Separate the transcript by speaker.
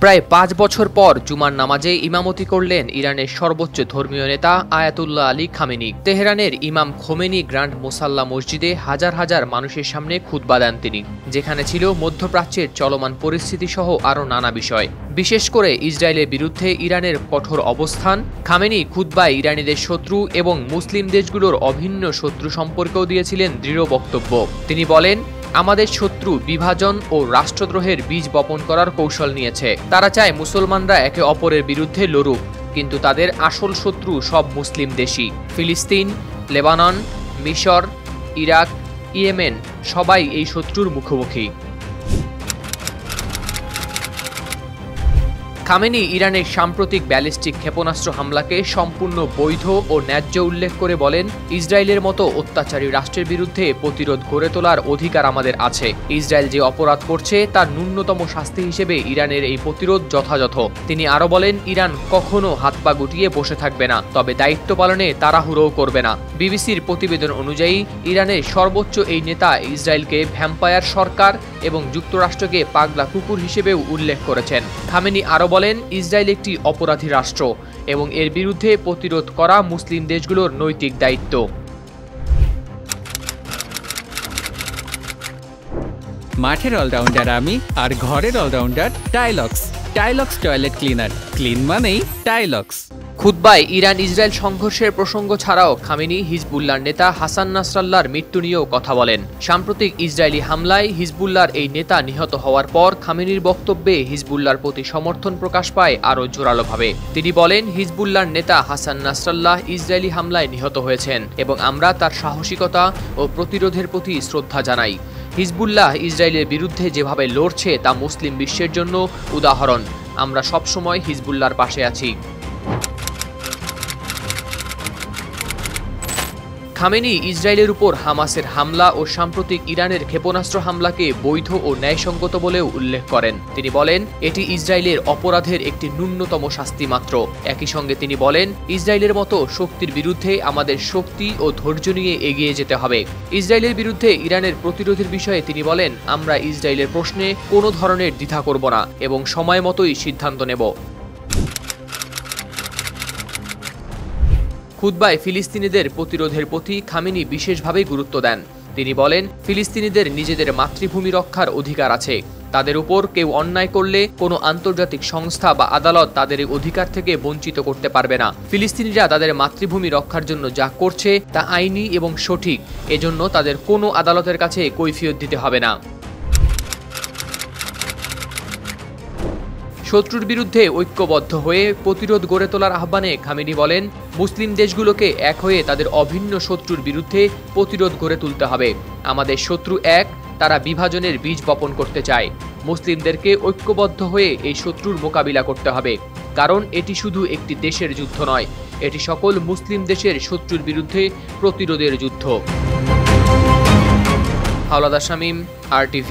Speaker 1: প্রায় ৫ বছর পর জুমার নামাজে ইমামতি করলেন ইরানের সর্বোচ্চ ধর্মীয় নেতা আয়াতুল্লাহ আলী খামেনি। তেহরানের ইমাম খোমেনি গ্র্যান্ড মোসাল্লা মসজিদে হাজার হাজার মানুষের সামনে খুতবা দেন তিনি, যেখানে ছিল মধ্যপ্রাচ্যের চলমান পরিস্থিতি সহ আরও নানা বিষয়, বিশেষ করে ইসরায়েলের বিরুদ্ধে ইরানের কঠোর অবস্থান। খামেনি খুতবায় ইরানিদের শত্রু এবং মুসলিম দেশগুলোর অভিন্ন শত্রু সম্পর্কেও দিয়েছিলেন দৃঢ় বক্তব্য। তিনি বলেন, আমাদের শত্রু বিভাজন ও রাষ্ট্রদ্রোহের বীজ বপন করার কৌশল নিয়েছে। তারা চায় মুসলমানরা একে অপরের বিরুদ্ধে লড়ুক, কিন্তু তাদের আসল শত্রু সব মুসলিম দেশই। ফিলিস্তিন, লেবানন, মিশর, ইরাক, ইয়েমেন সবাই এই শত্রুর মুখোমুখি। খামেনি ইরানের সাম্প্রতিক ব্যালিস্টিক ক্ষেপণাস্ত্র হামলাকে সম্পূর্ণ বৈধ ও ন্যায্য উল্লেখ করে বলেন, ইসরায়েলের মতো অত্যাচারী রাষ্ট্রের বিরুদ্ধে প্রতিরোধ গড়ে তোলার অধিকার আমাদের আছে। ইসরায়েল যে অপরাধ করছে তার ন্যূনতম শাস্তি হিসেবে ইরানের এই প্রতিরোধ যথাযথ। তিনি আরও বলেন, ইরান কখনো হাত পা গুটিয়ে বসে থাকবে না, তবে দায়িত্ব পালনে তাড়াহুড়োও করবে না। বিবিসির প্রতিবেদন অনুযায়ী ইরানের সর্বোচ্চ এই নেতা ইসরায়েলকে ভ্যাম্পায়ার সরকার এবং যুক্তরাষ্ট্রকে পাগলা কুকুর হিসেবেও উল্লেখ করেছেন। খামেনি আরও বলেন, ইসরায়েল একটি অপরাধী রাষ্ট্র এবং এর বিরুদ্ধে প্রতিরোধ করা মুসলিম দেশগুলোর নৈতিক দায়িত্ব।
Speaker 2: মাঠের অলরাউন্ডার আমি, আর ঘরের allrounder Tylox. Tylox toilet cleaner, clean মানেই টাইলক্স।
Speaker 1: খুতবায় ইরান ইসরায়েল সংঘর্ষের প্রসঙ্গ ছাড়াও খামেনি হিজবুল্লাহর নেতা হাসান নাসরাল্লাহর মৃত্যু নিয়েও কথা বলেন। সাম্প্রতিক ইসরায়েলি হামলায় হিজবুল্লাহর এই নেতা নিহত হওয়ার পর খামেনির বক্তব্যে হিজবুল্লাহর প্রতি সমর্থন প্রকাশ পায় আরও জোরালোভাবে। তিনি বলেন, হিজবুল্লাহর নেতা হাসান নাসরাল্লাহ ইসরায়েলি হামলায় নিহত হয়েছেন এবং আমরা তার সাহসিকতা ও প্রতিরোধের প্রতি শ্রদ্ধা জানাই। হিজবুল্লাহ ইসরায়েলের বিরুদ্ধে যেভাবে লড়ছে তা মুসলিম বিশ্বের জন্য উদাহরণ। আমরা সবসময় হিজবুল্লাহর পাশে আছি। খামেনি ইসরায়েলের উপর হামাসের হামলা ও সাম্প্রতিক ইরানের ক্ষেপণাস্ত্র হামলাকে বৈধ ও ন্যায়সঙ্গত বলেও উল্লেখ করেন। তিনি বলেন, এটি ইসরায়েলের অপরাধের একটি ন্যূনতম শাস্তি মাত্র। একই সঙ্গে তিনি বলেন, ইসরায়েলের মতো শক্তির বিরুদ্ধে আমাদের শক্তি ও ধৈর্য নিয়ে এগিয়ে যেতে হবে। ইসরায়েলের বিরুদ্ধে ইরানের প্রতিরোধের বিষয়ে তিনি বলেন, আমরা ইসরায়েলের প্রশ্নে কোনো ধরনের দ্বিধা করব না এবং সময় মতোই সিদ্ধান্ত নেব। খুতবায় ফিলিস্তিনিদের প্রতিরোধের প্রতি খামেনি বিশেষভাবে গুরুত্ব দেন। তিনি বলেন, ফিলিস্তিনিদের নিজেদের মাতৃভূমি রক্ষার অধিকার আছে। তাদের উপর কেউ অন্যায় করলে কোনো আন্তর্জাতিক সংস্থা বা আদালত তাদের এই অধিকার থেকে বঞ্চিত করতে পারবে না। ফিলিস্তিনিরা তাদের মাতৃভূমি রক্ষার জন্য যা করছে তা আইনি এবং সঠিক, এজন্য তাদের কোনো আদালতের কাছে কৈফিয়ত দিতে হবে না। শত্রুর বিরুদ্ধে ঐক্যবদ্ধ হয়ে প্রতিরোধ গড়ে তোলার আহ্বানে খামেনি বলেন, মুসলিম দেশগুলোকে এক হয়ে তাদের অভিন্ন শত্রুর বিরুদ্ধে প্রতিরোধ গড়ে তুলতে হবে। আমাদের শত্রু এক, তারা বিভাজনের বীজ বপন করতে চায়। মুসলিমদেরকে ঐক্যবদ্ধ হয়ে এই শত্রুর মোকাবিলা করতে হবে, কারণ এটি শুধু একটি দেশের যুদ্ধ নয়, এটি সকল মুসলিম দেশের শত্রুর বিরুদ্ধে প্রতিরোধের যুদ্ধ। হাওলাদার শামীম, RTV।